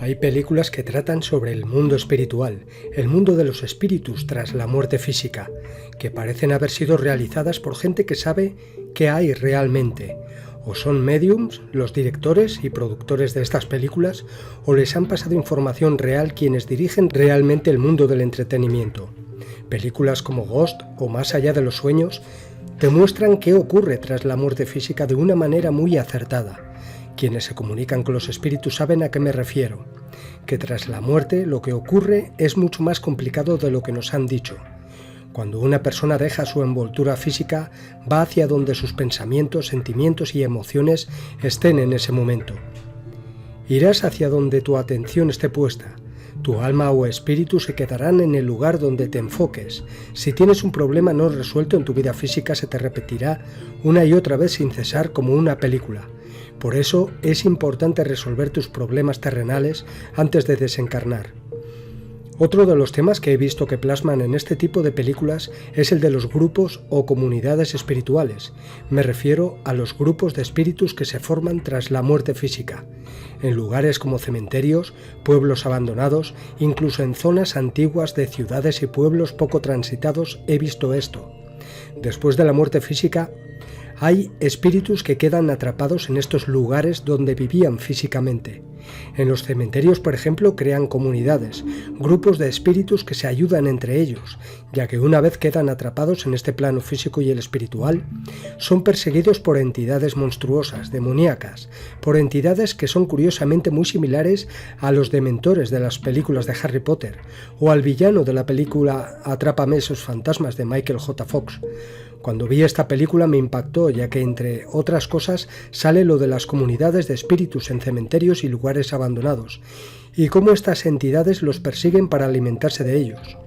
Hay películas que tratan sobre el mundo espiritual, el mundo de los espíritus tras la muerte física, que parecen haber sido realizadas por gente que sabe qué hay realmente. O son mediums los directores y productores de estas películas, o les han pasado información real quienes dirigen realmente el mundo del entretenimiento. Películas como Ghost o Más allá de los sueños te muestran qué ocurre tras la muerte física de una manera muy acertada. Quienes se comunican con los espíritus saben a qué me refiero, que tras la muerte lo que ocurre es mucho más complicado de lo que nos han dicho. Cuando una persona deja su envoltura física, va hacia donde sus pensamientos, sentimientos y emociones estén en ese momento. Irás hacia donde tu atención esté puesta. Tu alma o espíritu se quedarán en el lugar donde te enfoques. Si tienes un problema no resuelto en tu vida física, se te repetirá una y otra vez sin cesar como una película. Por eso es importante resolver tus problemas terrenales antes de desencarnar. Otro de los temas que he visto que plasman en este tipo de películas es el de los grupos o comunidades espirituales. Me refiero a los grupos de espíritus que se forman tras la muerte física, en lugares como cementerios, pueblos abandonados, incluso en zonas antiguas de ciudades y pueblos poco transitados he visto esto. Después de la muerte física, hay espíritus que quedan atrapados en estos lugares donde vivían físicamente. En los cementerios, por ejemplo, crean comunidades, grupos de espíritus que se ayudan entre ellos, ya que una vez quedan atrapados en este plano físico y el espiritual, son perseguidos por entidades monstruosas, demoníacas, por entidades que son curiosamente muy similares a los dementores de las películas de Harry Potter, o al villano de la película Atrápame esos fantasmas de Michael J. Fox. Cuando vi esta película me impactó, ya que entre otras cosas sale lo de las comunidades de espíritus en cementerios y lugares abandonados, y cómo estas entidades los persiguen para alimentarse de ellos.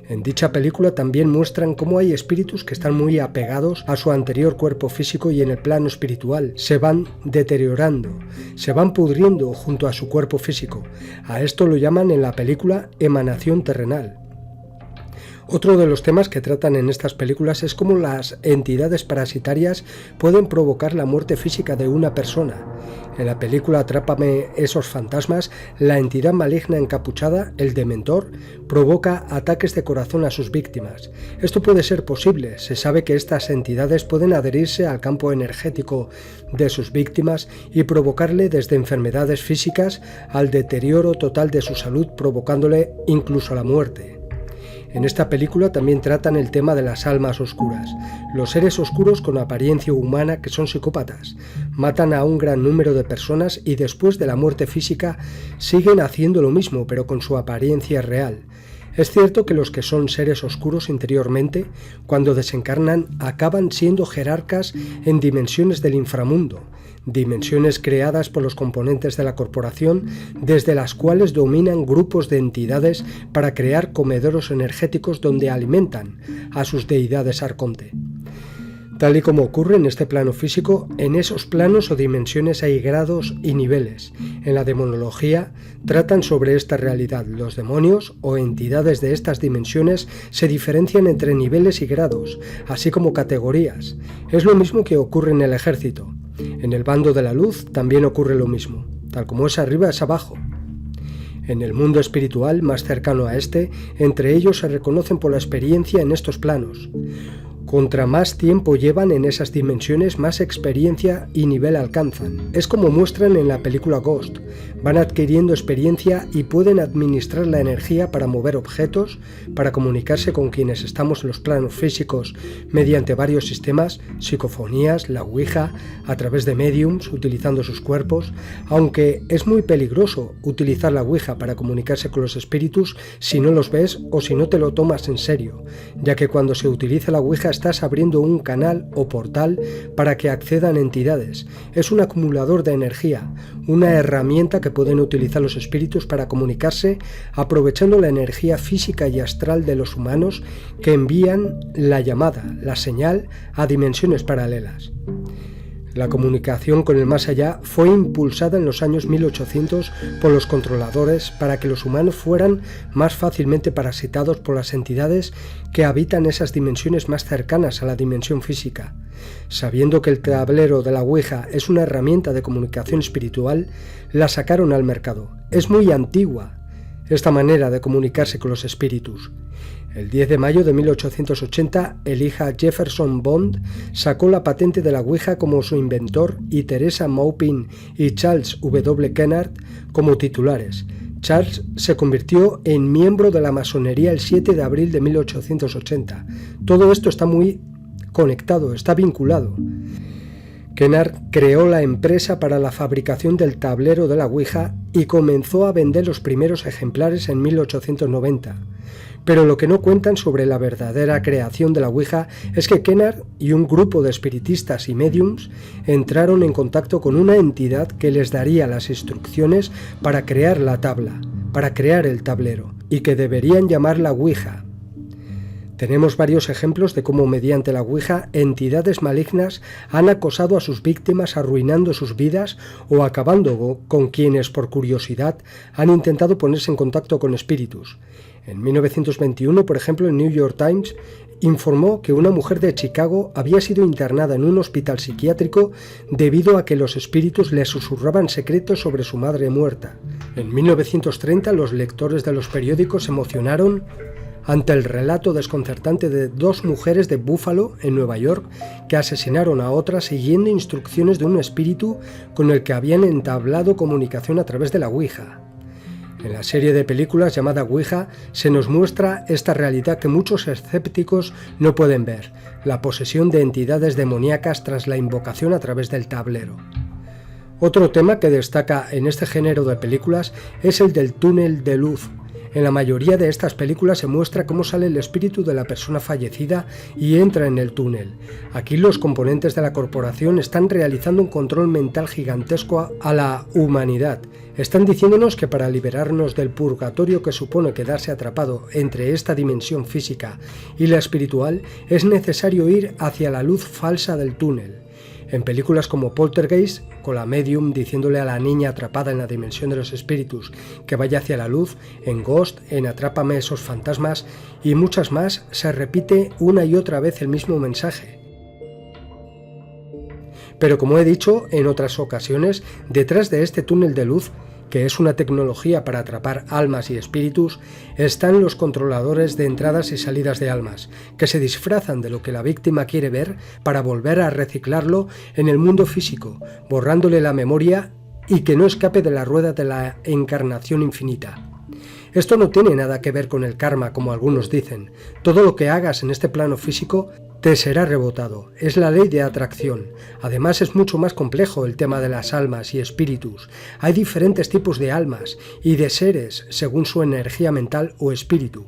En dicha película también muestran cómo hay espíritus que están muy apegados a su anterior cuerpo físico y en el plano espiritual se van deteriorando, se van pudriendo junto a su cuerpo físico. A esto lo llaman en la película emanación terrenal. Otro de los temas que tratan en estas películas es cómo las entidades parasitarias pueden provocar la muerte física de una persona. En la película Atrápame esos fantasmas, la entidad maligna encapuchada, el dementor, provoca ataques de corazón a sus víctimas. Esto puede ser posible. Se sabe que estas entidades pueden adherirse al campo energético de sus víctimas y provocarle desde enfermedades físicas al deterioro total de su salud, provocándole incluso la muerte. En esta película también tratan el tema de las almas oscuras, los seres oscuros con apariencia humana que son psicópatas, matan a un gran número de personas y después de la muerte física siguen haciendo lo mismo pero con su apariencia real. Es cierto que los que son seres oscuros interiormente, cuando desencarnan, acaban siendo jerarcas en dimensiones del inframundo, dimensiones creadas por los componentes de la corporación, desde las cuales dominan grupos de entidades para crear comederos energéticos donde alimentan a sus deidades arconte. Tal y como ocurre en este plano físico, en esos planos o dimensiones hay grados y niveles. En la demonología tratan sobre esta realidad. Los demonios o entidades de estas dimensiones se diferencian entre niveles y grados, así como categorías. Es lo mismo que ocurre en el ejército. En el bando de la luz también ocurre lo mismo. Tal como es arriba es abajo. En el mundo espiritual más cercano a este, entre ellos se reconocen por la experiencia en estos planos. Contra más tiempo llevan en esas dimensiones, más experiencia y nivel alcanzan. Es como muestran en la película Ghost. Van adquiriendo experiencia y pueden administrar la energía para mover objetos, para comunicarse con quienes estamos en los planos físicos mediante varios sistemas, psicofonías, la ouija, a través de mediums, utilizando sus cuerpos, aunque es muy peligroso utilizar la ouija para comunicarse con los espíritus si no los ves o si no te lo tomas en serio, ya que cuando se utiliza la ouija estás abriendo un canal o portal para que accedan entidades. Es un acumulador de energía, una herramienta que pueden utilizar los espíritus para comunicarse aprovechando la energía física y astral de los humanos que envían la llamada, la señal, a dimensiones paralelas. La comunicación con el más allá fue impulsada en los años 1800 por los controladores para que los humanos fueran más fácilmente parasitados por las entidades que habitan esas dimensiones más cercanas a la dimensión física. Sabiendo que el tablero de la Ouija es una herramienta de comunicación espiritual, la sacaron al mercado. Es muy antigua esta manera de comunicarse con los espíritus. El 10 de mayo de 1880, Elijah Jefferson Bond sacó la patente de la Ouija como su inventor y Teresa Maupin y Charles W. Kennard como titulares. Charles se convirtió en miembro de la masonería el 7 de abril de 1880. Todo esto está muy conectado, está vinculado. Kennard creó la empresa para la fabricación del tablero de la Ouija y comenzó a vender los primeros ejemplares en 1890. Pero lo que no cuentan sobre la verdadera creación de la Ouija es que Kennard y un grupo de espiritistas y médiums entraron en contacto con una entidad que les daría las instrucciones para crear la tabla, para crear el tablero, y que deberían llamar la Ouija. Tenemos varios ejemplos de cómo mediante la Ouija entidades malignas han acosado a sus víctimas arruinando sus vidas o acabando con quienes por curiosidad han intentado ponerse en contacto con espíritus. En 1921, por ejemplo, el New York Times informó que una mujer de Chicago había sido internada en un hospital psiquiátrico debido a que los espíritus le susurraban secretos sobre su madre muerta. En 1930, los lectores de los periódicos se emocionaron ante el relato desconcertante de dos mujeres de Buffalo, en Nueva York, que asesinaron a otras siguiendo instrucciones de un espíritu con el que habían entablado comunicación a través de la Ouija. En la serie de películas llamada Ouija se nos muestra esta realidad que muchos escépticos no pueden ver, la posesión de entidades demoníacas tras la invocación a través del tablero. Otro tema que destaca en este género de películas es el del túnel de luz. En la mayoría de estas películas se muestra cómo sale el espíritu de la persona fallecida y entra en el túnel. Aquí los componentes de la corporación están realizando un control mental gigantesco a la humanidad. Están diciéndonos que para liberarnos del purgatorio que supone quedarse atrapado entre esta dimensión física y la espiritual, es necesario ir hacia la luz falsa del túnel. En películas como Poltergeist, con la medium diciéndole a la niña atrapada en la dimensión de los espíritus que vaya hacia la luz, en Ghost, en Atrápame esos fantasmas y muchas más, se repite una y otra vez el mismo mensaje. Pero como he dicho en otras ocasiones, detrás de este túnel de luz, que es una tecnología para atrapar almas y espíritus, están los controladores de entradas y salidas de almas, que se disfrazan de lo que la víctima quiere ver para volver a reciclarlo en el mundo físico, borrándole la memoria y que no escape de la rueda de la encarnación infinita. Esto no tiene nada que ver con el karma, como algunos dicen. Todo lo que hagas en este plano físico te será rebotado. Es la ley de atracción. Además, es mucho más complejo el tema de las almas y espíritus. Hay diferentes tipos de almas y de seres según su energía mental o espíritu.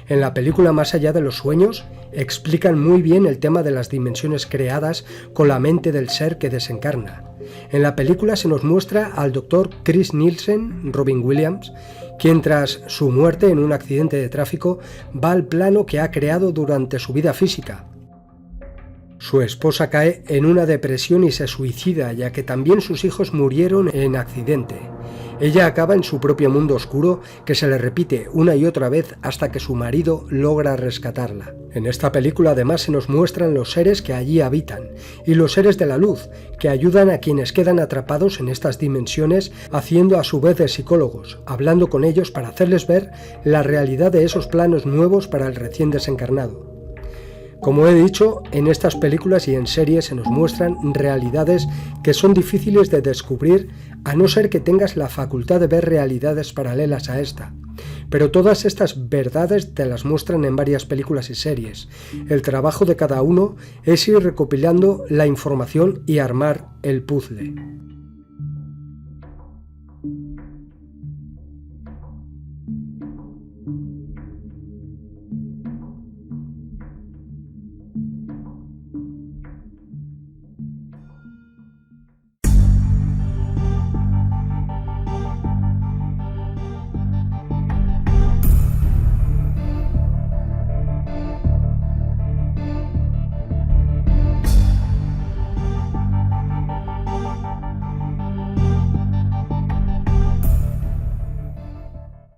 En la película Más allá de los sueños, explican muy bien el tema de las dimensiones creadas con la mente del ser que desencarna. En la película se nos muestra al Dr. Chris Nielsen, Robin Williams, quien tras su muerte en un accidente de tráfico va al plano que ha creado durante su vida física. Su esposa cae en una depresión y se suicida, ya que también sus hijos murieron en accidente. Ella acaba en su propio mundo oscuro que se le repite una y otra vez hasta que su marido logra rescatarla. En esta película además se nos muestran los seres que allí habitan y los seres de la luz que ayudan a quienes quedan atrapados en estas dimensiones, haciendo a su vez de psicólogos, hablando con ellos para hacerles ver la realidad de esos planos nuevos para el recién desencarnado. Como he dicho, en estas películas y en series se nos muestran realidades que son difíciles de descubrir a no ser que tengas la facultad de ver realidades paralelas a esta. Pero todas estas verdades te las muestran en varias películas y series. El trabajo de cada uno es ir recopilando la información y armar el puzzle.